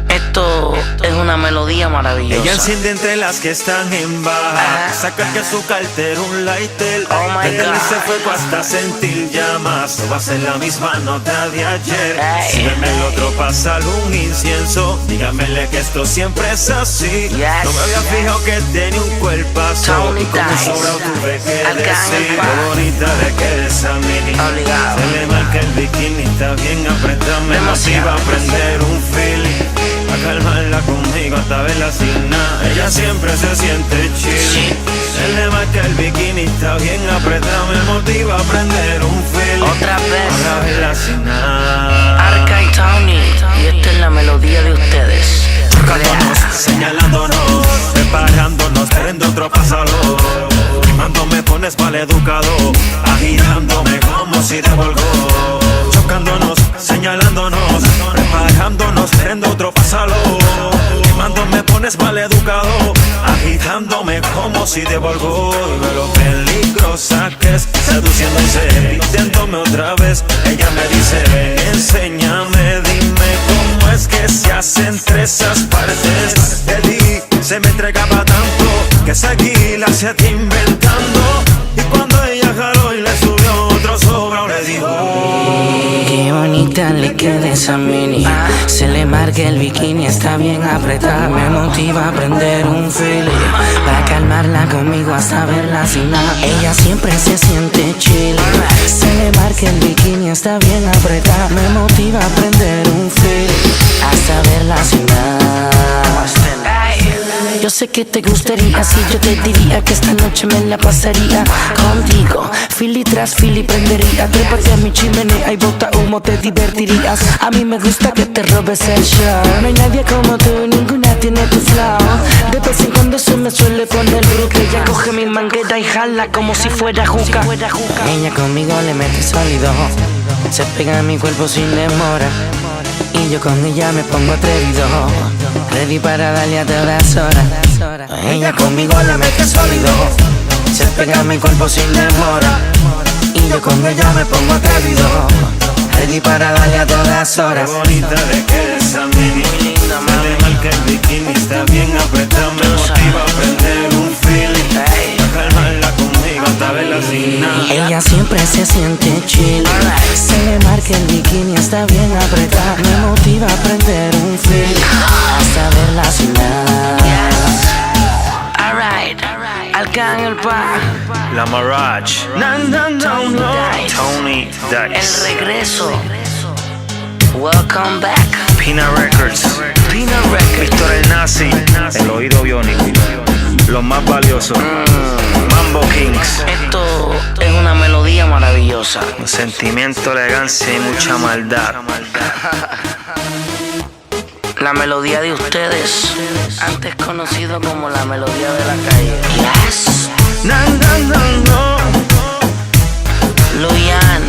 Esto es una melodía maravillosa. Ella enciende entre las que están en baja. Saca que su cartera un lighter. Oh my Desde God. el se fue hasta sentir llamas. No va a ser la misma nota de ayer. Hey. Sígueme el otro, pásale un incienso. Dígamele que esto siempre es así. Yes. No me había fijado que tenía un cuerpazo. Tony Y como Dice. sobrado tuve que Arcángel decir. Paz. Qué bonita le queda esa mini. Obligado. Se le marca el bikini, está bien apretado. Me Demasiado. motiva a prender un feeling. A calmarla conmigo hasta verla sin nada. Ella siempre se siente chill. Se le marca el bikini, está bien apretado. Me motiva a prender un feeling. Otra vez. Para verla sin nada. Arca y Tony, y esta es la melodía de ustedes. Tocándonos, señalándonos, preparándonos, prendo otro pásalo. Cuando me pones mal educado, agitándome como si de volgó. Chocándonos, señalándonos, preparándonos, prendo otro pásalo. Cuando me pones mal educado, agitándome como si de volgó. Y ve lo peligrosa que es, seduciéndose, pidiéndome otra vez. Ella me dice, ven, enséñame, dime cómo es que se hace entre esas partes. De ti se me entregaba tanto que seguí la se inventando. Y cuando ella jaló y le subió otro sobra, le dijo: Qué bonita le queda esa mini. Se le marca el bikini, está bien apretada. Me motiva a prender un feeling. Para calmarla conmigo hasta verla sin nada. Ella siempre se siente chill. Se le marca el bikini, está bien apretada. Me motiva a prender un feeling. Hasta verla sin nada. Yo sé que te gustaría si yo te diría que esta noche me la pasaría contigo. Fili tras fili prendería. Trépate a mi chimenea y bota humo, te divertirías. A mí me gusta que te robes el show. No hay nadie como tú, ninguna tiene tu flow. De vez en cuando se me suele poner bruca. Ella coge mi manguera y jala como si fuera juca. Ella conmigo le mete sólido. Se pega a mi cuerpo sin demora. Y yo con ella me pongo atrevido, ready para darle a todas horas. Ella conmigo le mete sólido. Se pega a mi cuerpo sin demora. Y yo con ella me pongo atrevido, ready para darle a todas horas. Qué bonita le queda esa mini. Se le marca el bikini, está bien apretado. Me motiva a prender un feeling. A calmarla conmigo hasta verla sin nada. Ella siempre se siente chill. Se le marca el bikini, está bien apretada. Me motiva a prender un feeling hasta verla sin nada. Alright, Arcángel Paz, La Mirage, Tony el Dice, regreso. Welcome back, Pina Records, Pina Records. Víctor el Nazi, el oído biónico, los más valiosos, Mambo Kings. Esto es una melodía maravillosa. Sentimiento, elegancia y mucha maldad. La melodía de ustedes, antes conocido como la melodía de la calle. Yes. Luyan,